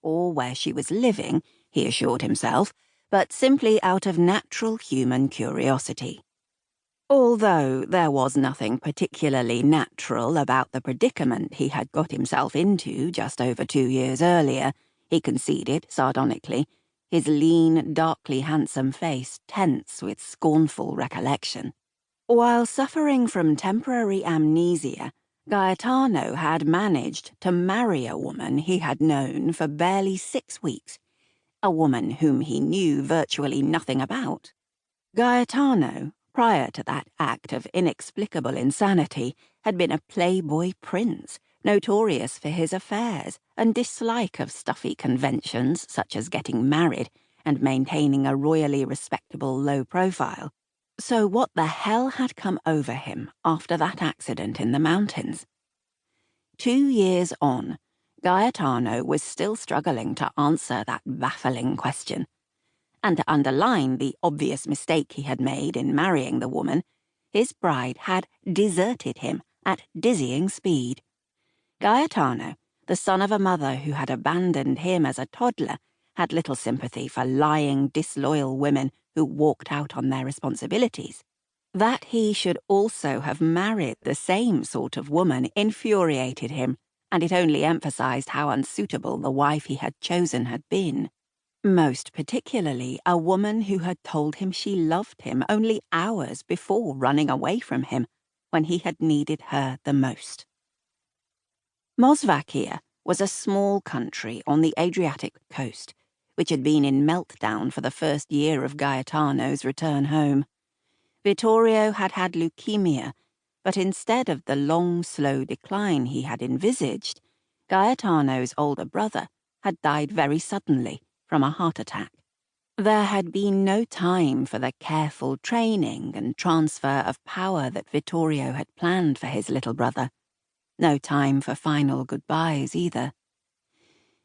or where she was living, he assured himself, but simply out of natural human curiosity. Although there was nothing particularly natural about the predicament he had got himself into just over 2 years earlier, he conceded sardonically, his lean, darkly handsome face tense with scornful recollection. While suffering from temporary amnesia, Gaetano had managed to marry a woman he had known for barely 6 weeks, a woman whom he knew virtually nothing about. Gaetano, prior to that act of inexplicable insanity, had been a playboy prince, notorious for his affairs and dislike of stuffy conventions such as getting married and maintaining a royally respectable low profile. So what the hell had come over him after that accident in the mountains? 2 years on, Gaetano was still struggling to answer that baffling question. And to underline the obvious mistake he had made in marrying the woman, his bride had deserted him at dizzying speed. Gaetano, the son of a mother who had abandoned him as a toddler, had little sympathy for lying, disloyal women who walked out on their responsibilities. That he should also have married the same sort of woman infuriated him, and it only emphasized how unsuitable the wife he had chosen had been. Most particularly a woman who had told him she loved him only hours before running away from him when he had needed her the most. Mosvacia was a small country on the Adriatic coast, which had been in meltdown for the first year of Gaetano's return home. Vittorio had had leukemia, but instead of the long, slow decline he had envisaged, Gaetano's older brother had died very suddenly from a heart attack. There had been no time for the careful training and transfer of power that Vittorio had planned for his little brother. No time for final goodbyes either.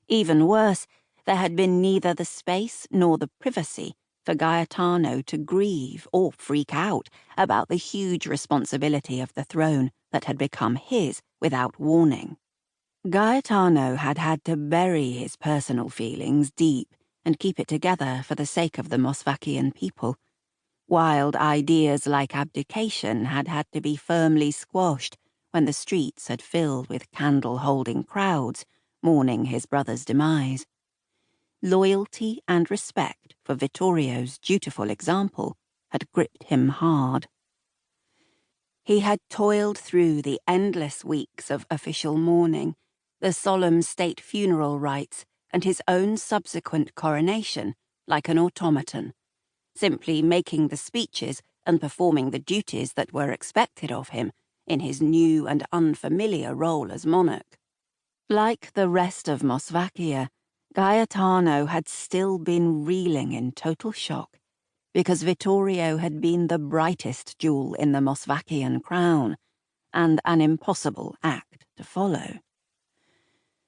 Even worse, there had been neither the space nor the privacy for Gaetano to grieve or freak out about the huge responsibility of the throne that had become his without warning. Gaetano had had to bury his personal feelings deep and keep it together for the sake of the Mosvacian people. Wild ideas like abdication had had to be firmly squashed when the streets had filled with candle-holding crowds mourning his brother's demise. Loyalty and respect for Vittorio's dutiful example had gripped him hard. He had toiled through the endless weeks of official mourning, the solemn state funeral rites, and his own subsequent coronation like an automaton, simply making the speeches and performing the duties that were expected of him in his new and unfamiliar role as monarch. Like the rest of Mosvacia, Gaetano had still been reeling in total shock because Vittorio had been the brightest jewel in the Mosvacian crown and an impossible act to follow.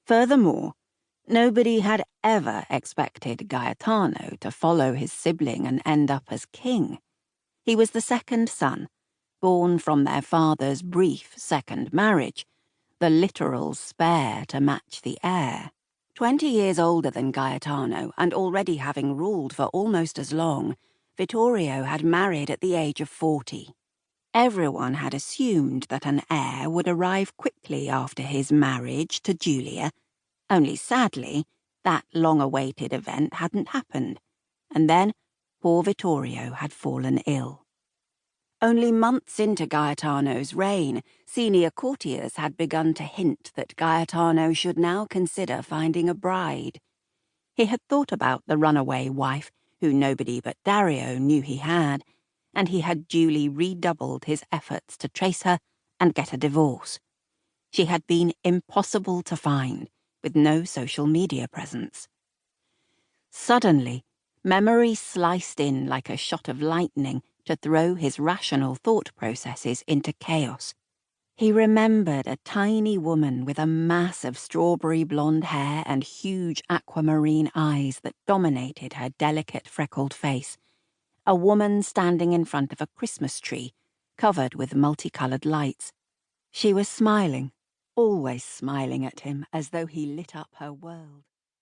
Furthermore, nobody had ever expected Gaetano to follow his sibling and end up as king. He was the second son, born from their father's brief second marriage, the literal spare to match the heir. 20 years older than Gaetano and already having ruled for almost as long, Vittorio had married at the age of 40. Everyone had assumed that an heir would arrive quickly after his marriage to Julia, only sadly, that long-awaited event hadn't happened, and then poor Vittorio had fallen ill. Only months into Gaetano's reign, senior courtiers had begun to hint that Gaetano should now consider finding a bride. He had thought about the runaway wife, who nobody but Dario knew he had, and he had duly redoubled his efforts to trace her and get a divorce. She had been impossible to find, with no social media presence. Suddenly, memory sliced in like a shot of lightning to throw his rational thought processes into chaos. He remembered a tiny woman with a mass of strawberry blonde hair and huge aquamarine eyes that dominated her delicate freckled face. A woman standing in front of a Christmas tree, covered with multicolored lights. She was smiling, always smiling at him as though he lit up her world.